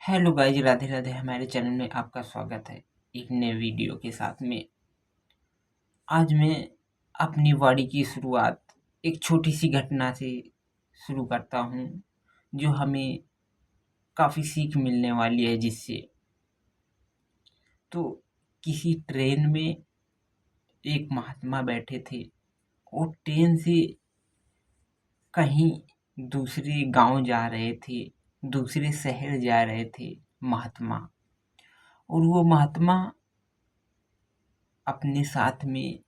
Hello guys, Radhe Radhe. हमारे channel में आपका स्वागत है एक नए वीडियो के साथ में। आज मैं अपनी वाणी की शुरुआत एक छोटी सी घटना से शुरू करता हूँ, जो हमें काफ़ी सीख मिलने वाली है जिससे। तो किसी ट्रेन में एक महात्मा बैठे थे और ट्रेन से कहीं दूसरे गांव जा रहे थे, दूसरे शहर जा रहे थे महात्मा। और वो महात्मा अपने साथ में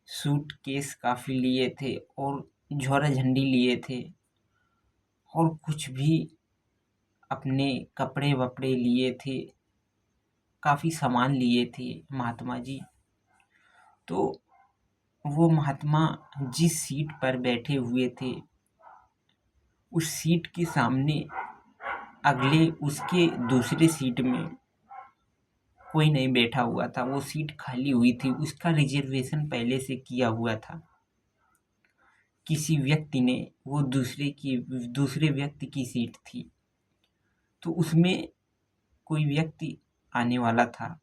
सूटकेस काफ़ी लिए थे और झोरा झंडी लिए थे और कुछ भी अपने कपड़े वपड़े लिए थे, काफ़ी सामान लिए थे महात्मा जी। तो वो महात्मा जिस सीट पर बैठे हुए थे, उस सीट के सामने अगले उसके दूसरे सीट में कोई नहीं बैठा हुआ था। वो सीट खाली हुई थी, उसका रिजर्वेशन पहले से किया हुआ था। किसी व्यक्ति ने वो दूसरे व्यक्ति की सीट थी, तो उसमें कोई व्यक्ति आने वाला था।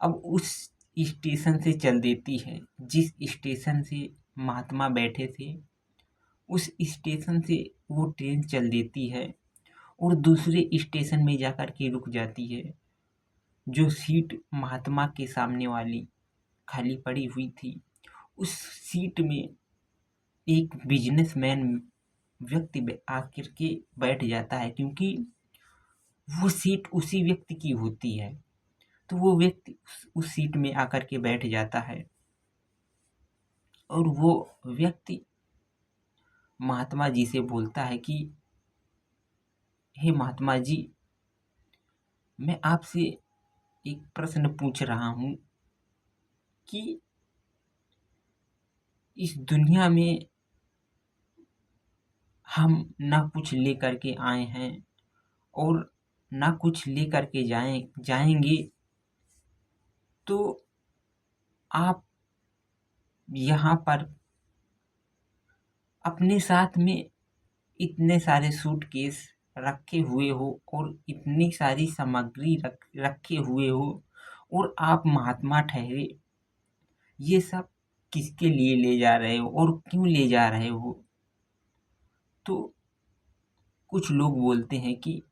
अब उस स्टेशन से चल देती है जिस स्टेशन से महात्मा बैठे थे, उस स्टेशन से वो ट्रेन चल देती है और दूसरे स्टेशन में जाकर के रुक जाती है। जो सीट महात्मा के सामने वाली खाली पड़ी हुई थी, उस सीट में एक बिजनेसमैन व्यक्ति आकर के बैठ जाता है, क्योंकि वो सीट उसी व्यक्ति की होती है। तो वो व्यक्ति उस सीट में आकर के बैठ जाता है और वो व्यक्ति महात्मा जी से बोलता है कि हे महात्मा जी, मैं आपसे एक प्रश्न पूछ रहा हूँ कि इस दुनिया में हम ना कुछ लेकर के आए हैं और ना कुछ लेकर के जाएंगे, तो आप यहाँ पर अपने साथ में इतने सारे सूटकेस रखे हुए हो और इतनी सारी सामग्री रखे हुए हो और आप महात्मा ठहरे, ये सब किसके लिए ले जा रहे हो और क्यों ले जा रहे हो? तो कुछ लोग बोलते हैं कि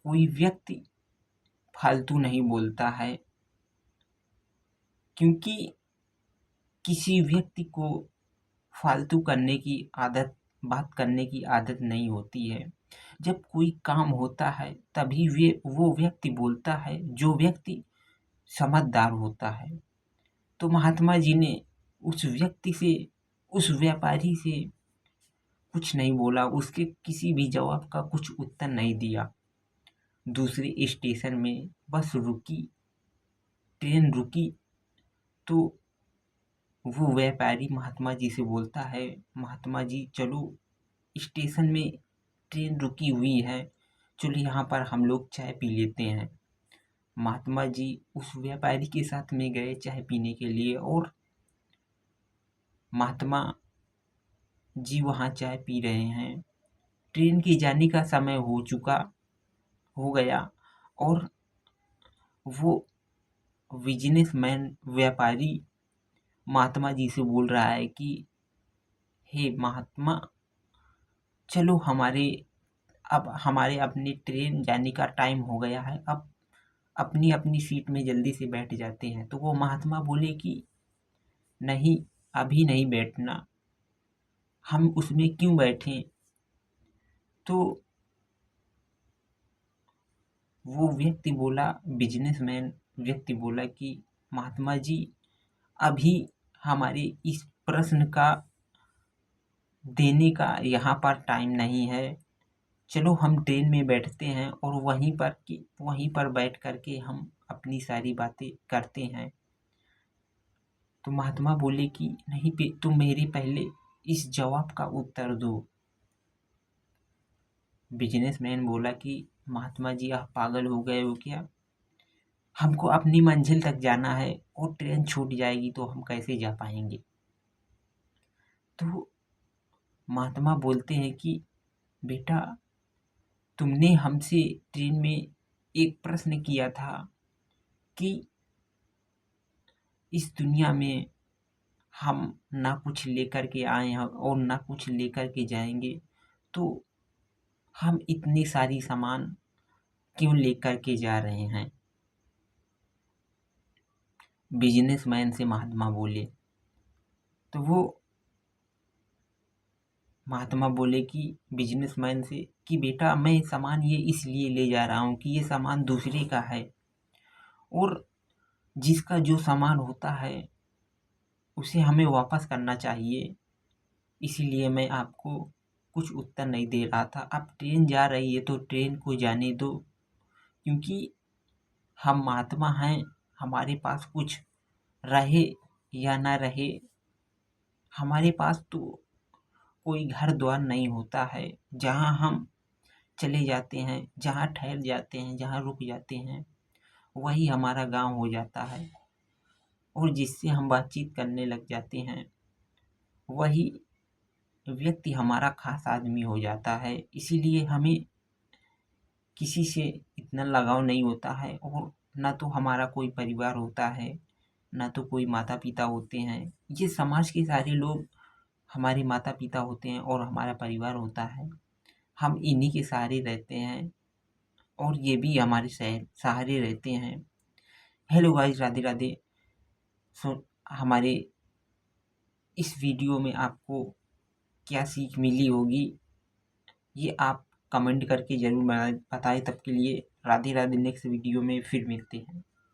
कोई व्यक्ति फालतू नहीं बोलता है, क्योंकि किसी व्यक्ति को फालतू करने की बात करने की आदत नहीं होती है। जब कोई काम होता है तभी वो व्यक्ति बोलता है, जो व्यक्ति समझदार होता है। तो महात्मा जी ने उस व्यक्ति से, उस व्यापारी से कुछ नहीं बोला, उसके किसी भी जवाब का कुछ उत्तर नहीं दिया। दूसरे स्टेशन में बस रुकी, ट्रेन रुकी, तो वो व्यापारी महात्मा जी से बोलता है, महात्मा जी चलो, स्टेशन में ट्रेन रुकी हुई है, चलो यहाँ पर हम लोग चाय पी लेते हैं। महात्मा जी उस व्यापारी के साथ में गए चाय पीने के लिए और महात्मा जी वहाँ चाय पी रहे हैं। ट्रेन के जाने का समय हो गया और वो बिजनेसमैन व्यापारी महात्मा जी से बोल रहा है कि हे महात्मा, चलो अब हमारे अपनी ट्रेन जाने का टाइम हो गया है, अब अपनी अपनी सीट में जल्दी से बैठ जाते हैं। तो वो महात्मा बोले कि नहीं, अभी नहीं बैठना, हम उसमें क्यों बैठें? तो वो बिजनेसमैन व्यक्ति बोला कि महात्मा जी, अभी हमारे इस प्रश्न का देने का यहाँ पर टाइम नहीं है, चलो हम ट्रेन में बैठते हैं और वहीं पर बैठ कर के हम अपनी सारी बातें करते हैं। तो महात्मा बोले कि नहीं, तुम मेरे पहले इस जवाब का उत्तर दो। बिजनेसमैन बोला कि महात्मा जी, आप पागल हो गए हो क्या? हमको अपनी मंजिल तक जाना है और ट्रेन छूट जाएगी तो हम कैसे जा पाएंगे? तो महात्मा बोलते हैं कि बेटा, तुमने हमसे ट्रेन में एक प्रश्न किया था कि इस दुनिया में हम ना कुछ लेकर के आए हैं और ना कुछ लेकर के जाएंगे, तो हम इतनी सारी सामान क्यों लेकर के जा रहे हैं? बिजनेसमैन से महात्मा बोले। तो वो महात्मा बोले कि बिजनेसमैन से कि बेटा, मैं सामान ये इसलिए ले जा रहा हूँ कि ये सामान दूसरे का है, और जिसका जो सामान होता है उसे हमें वापस करना चाहिए। इसीलिए मैं आपको कुछ उत्तर नहीं दे रहा था। अब ट्रेन जा रही है तो ट्रेन को जाने दो, क्योंकि हम महात्मा हैं। हमारे पास कुछ रहे या ना रहे, हमारे पास तो कोई घर द्वार नहीं होता है। जहाँ हम चले जाते हैं, जहाँ ठहर जाते हैं, जहाँ रुक जाते हैं, वही हमारा गांव हो जाता है, और जिससे हम बातचीत करने लग जाते हैं वही व्यक्ति हमारा खास आदमी हो जाता है। इसीलिए हमें किसी से इतना लगाव नहीं होता है, और ना तो हमारा कोई परिवार होता है, ना तो कोई माता पिता होते हैं। ये समाज के सारे लोग हमारे माता पिता होते हैं और हमारा परिवार होता है। हम इन्हीं के सहारे रहते हैं, और ये भी हमारे सहारे रहते हैं। Hello guys, Radhe Radhe. So हमारे इस वीडियो में आपको क्या सीख मिली होगी, ये आप कमेंट करके ज़रूर बताएं। तब के लिए राधे राधे। नेक्स्ट वीडियो में फिर मिलते हैं।